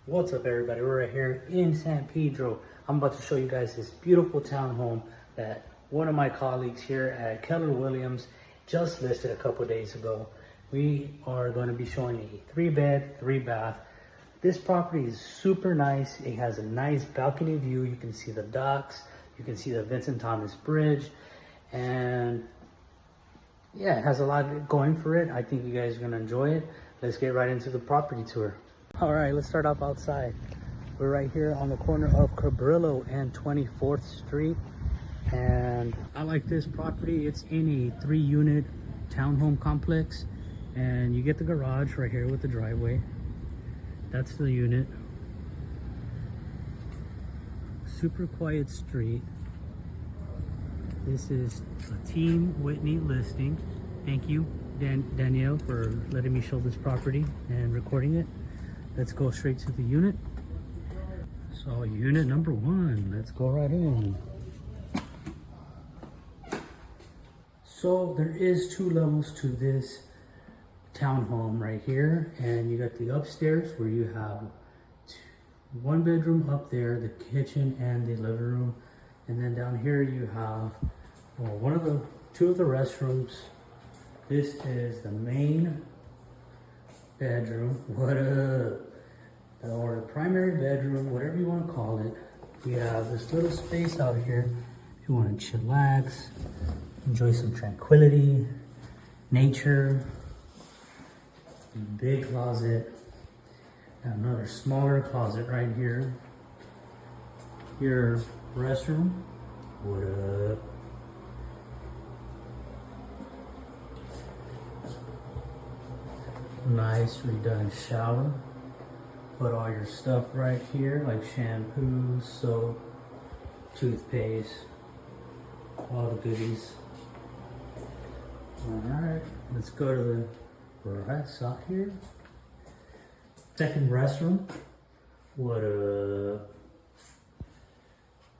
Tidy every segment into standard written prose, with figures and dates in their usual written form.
What's up, everybody? We're right here in San Pedro. I'm about to show you guys this beautiful townhome that one of my colleagues here at Keller Williams just listed a couple days ago. We are going to be showing a 3-bed, 3-bath. This property is super nice. It has a nice balcony view. You can see the docks. You can see the Vincent Thomas Bridge. And yeah, it has a lot going for it. I think you guys are going to enjoy it. Let's get right into the property tour. All right, let's start off outside. We're right here on the corner of Cabrillo and 24th Street. And I like this property. It's in a 3-unit townhome complex. And you get the garage right here with the driveway. That's the unit. Super quiet street. This is a Team Whitney listing. Thank you, Danielle, for letting me show this property and recording it. Let's go straight to the unit. So unit number 1, let's go right in. So there is 2 levels to this townhome right here. And you got the upstairs where you have 1 bedroom up there, the kitchen and the living room. And then down here you have two of the restrooms. This is the main bedroom, or the primary bedroom, whatever you want to call it. We have this little space out here if you want to chillax, enjoy some tranquility, nature. Big closet, and another smaller closet right here. Your restroom. What up? Nice redone shower. Put all your stuff right here, like shampoo, soap, toothpaste, all the goodies. Alright, let's go to the rest out here. Second restroom. What up?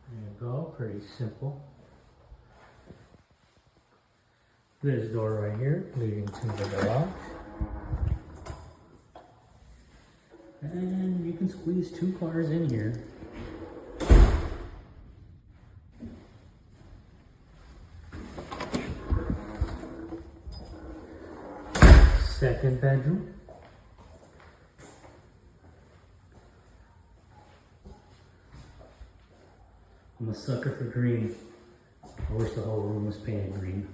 There you go, pretty simple. This door right here leading to the garage. And you can squeeze 2 cars in here. Second bedroom. I'm a sucker for green. I wish the whole room was painted green.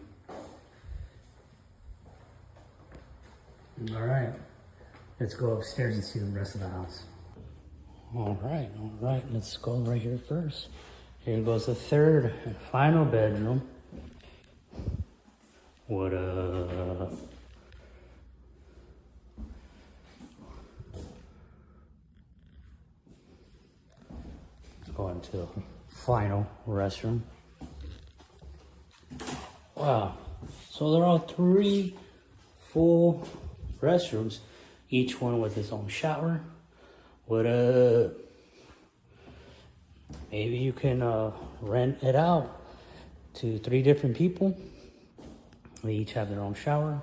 All right. Let's go upstairs and see the rest of the house. All right, let's go right here first. Here goes the third and final bedroom. What up? Let's go into the final restroom. Wow, so there are 3 full restrooms, each one with its own shower. What up? Maybe you can rent it out to 3 different people. They each have their own shower.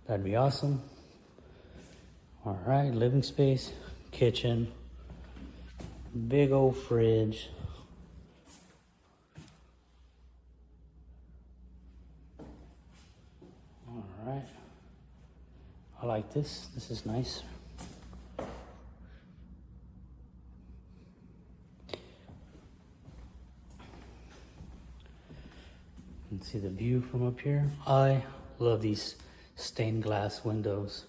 That'd be awesome. All right, living space, kitchen, big old fridge. All right, I like this. This is nice. You can see the view from up here. I love these stained glass windows.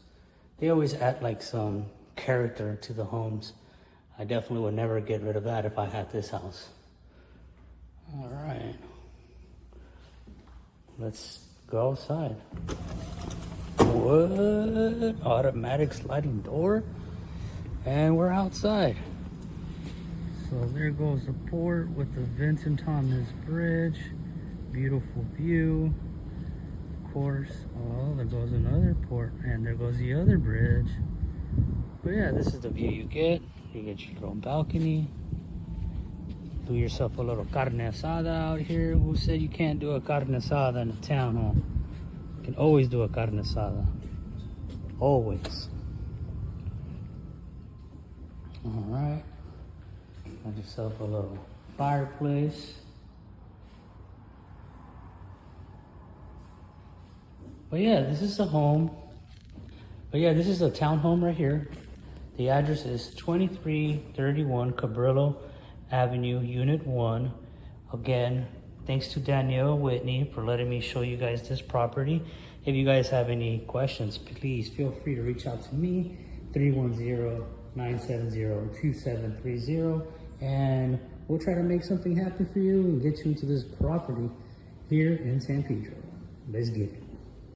They always add like some character to the homes. I definitely would never get rid of that if I had this house. All right, let's go outside. What? Automatic sliding door? And we're outside. So there goes the port with the Vincent Thomas Bridge. Beautiful view. Of course. Oh, there goes another port. And there goes the other bridge. But yeah, this is the view you get. You get your little balcony. Do yourself a little carne asada out here. Who said you can't do a carne asada in a townhome? You can always do a carne asada. Always. All right. Got yourself a little fireplace. But yeah, this is the home. But yeah, this is a townhome right here. The address is 2331 Cabrillo Avenue, Unit 1. Again, thanks to Danielle Whitney for letting me show you guys this property. If you guys have any questions, please feel free to reach out to me, 310-970-2730. And we'll try to make something happen for you and get you into this property here in San Pedro. Let's get it.